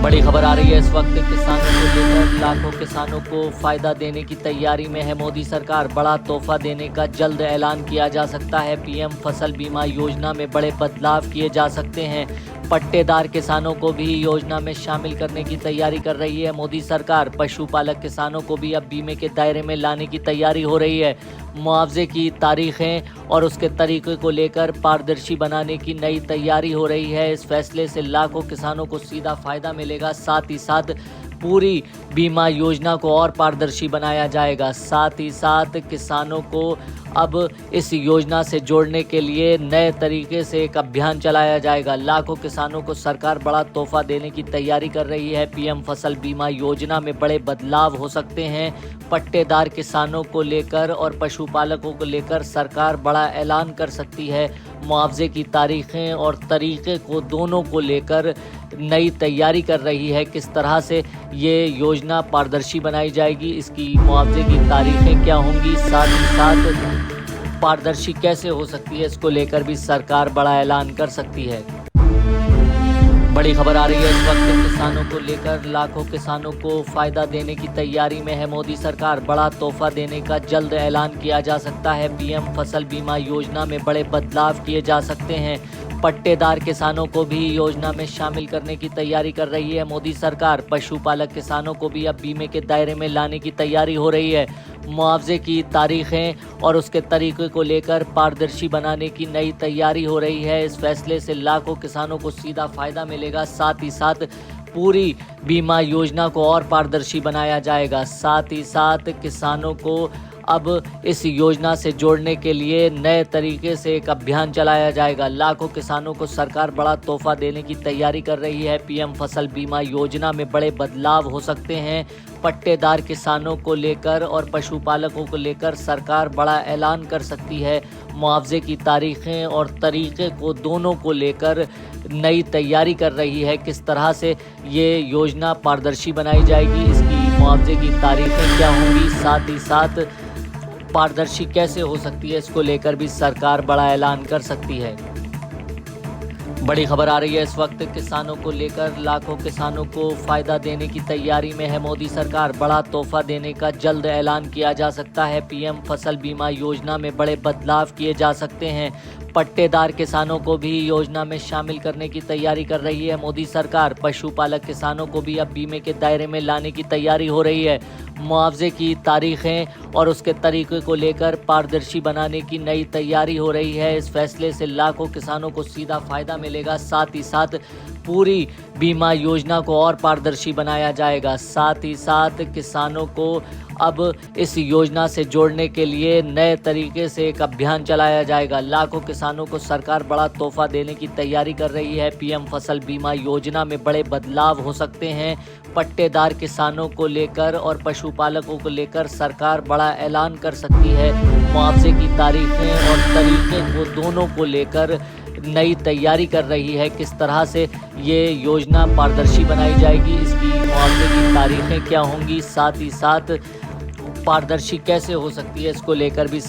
बड़ी खबर आ रही है इस वक्त किसानों को लेकर। लाखों किसानों को फायदा देने की तैयारी में है मोदी सरकार। बड़ा तोहफा देने का जल्द ऐलान किया जा सकता है। पीएम फसल बीमा योजना में बड़े बदलाव किए जा सकते हैं। पट्टेदार किसानों को भी योजना में शामिल करने की तैयारी कर रही है मोदी सरकार। पशुपालक किसानों को भी अब बीमे के दायरे में लाने की तैयारी हो रही है। मुआवजे की तारीखें और उसके तरीके को लेकर पारदर्शी बनाने की नई तैयारी हो रही है। इस फैसले से लाखों किसानों को सीधा फायदा मिलेगा। साथ ही साथ पूरी बीमा योजना को और पारदर्शी बनाया जाएगा। साथ ही साथ किसानों को अब इस योजना से जोड़ने के लिए नए तरीके से एक अभियान चलाया जाएगा। लाखों किसानों को सरकार बड़ा तोहफा देने की तैयारी कर रही है। पीएम फसल बीमा योजना में बड़े बदलाव हो सकते हैं। पट्टेदार किसानों को लेकर और पशुपालकों को लेकर सरकार बड़ा ऐलान कर सकती है। मुआवजे की तारीखें और तरीके को दोनों को लेकर नई तैयारी कर रही है। किस तरह से ये योजना पारदर्शी बनाई जाएगी, इसकी मुआवजे की तारीखें क्या होंगी, साथ ही साथ पारदर्शी कैसे हो सकती है, इसको लेकर भी सरकार बड़ा ऐलान कर सकती है। बड़ी खबर आ रही है इस वक्त किसानों को लेकर। लाखों किसानों को फायदा देने की तैयारी में है मोदी सरकार। बड़ा तोहफा देने का जल्द ऐलान किया जा सकता है। पीएम फसल बीमा योजना में बड़े बदलाव किए जा सकते हैं। पट्टेदार किसानों को भी योजना में शामिल करने की तैयारी कर रही है मोदी सरकार। पशुपालक किसानों को भी अब बीमे के दायरे में लाने की तैयारी हो रही है। मुआवजे की तारीखें और उसके तरीके को लेकर पारदर्शी बनाने की नई तैयारी हो रही है। इस फैसले से लाखों किसानों को सीधा फायदा मिलेगा। साथ ही साथ पूरी बीमा योजना को और पारदर्शी बनाया जाएगा। साथ ही साथ किसानों को अब इस योजना से जोड़ने के लिए नए तरीके से एक अभियान चलाया जाएगा। लाखों किसानों को सरकार बड़ा तोहफा देने की तैयारी कर रही है। पीएम फसल बीमा योजना में बड़े बदलाव हो सकते हैं। पट्टेदार किसानों को लेकर और पशुपालकों को लेकर सरकार बड़ा ऐलान कर सकती है। मुआवजे की तारीखें और तरीके को दोनों को लेकर नई तैयारी कर रही है। किस तरह से ये योजना पारदर्शी बनाई जाएगी, इसकी मुआवजे की तारीखें क्या होंगी, साथ ही साथ पारदर्शी कैसे हो सकती है, इसको लेकर भी सरकार बड़ा ऐलान कर सकती है। बड़ी खबर आ रही है इस वक्त किसानों को लेकर। लाखों किसानों को फायदा देने की तैयारी में है मोदी सरकार। बड़ा तोहफा देने का जल्द ऐलान किया जा सकता है। पीएम फसल बीमा योजना में बड़े बदलाव किए जा सकते हैं। पट्टेदार किसानों को भी योजना में शामिल करने की तैयारी कर रही है मोदी सरकार। पशुपालक किसानों को भी अब बीमे के दायरे में लाने की तैयारी हो रही है। मुआवजे की तारीखें और उसके तरीके को लेकर पारदर्शी बनाने की नई तैयारी हो रही है। इस फैसले से लाखों किसानों को सीधा फायदा मिलेगा। साथ ही साथ पूरी बीमा योजना को और पारदर्शी बनाया जाएगा। साथ ही साथ किसानों को अब इस योजना से जोड़ने के लिए नए तरीके से एक अभियान चलाया जाएगा। लाखों किसानों को सरकार बड़ा तोहफा देने की तैयारी कर रही है। पीएम फसल बीमा योजना में बड़े बदलाव हो सकते हैं। पट्टेदार किसानों को लेकर और पशुपालकों को लेकर सरकार बड़ा ऐलान कर सकती है। मुआवजे की तारीखें और तरीके को दोनों को लेकर नई तैयारी कर रही है। किस तरह से ये योजना पारदर्शी बनाई जाएगी, इसकी मुआवजे की तारीखें क्या होंगी, साथ ही साथ पारदर्शी कैसे हो सकती है, इसको लेकर भी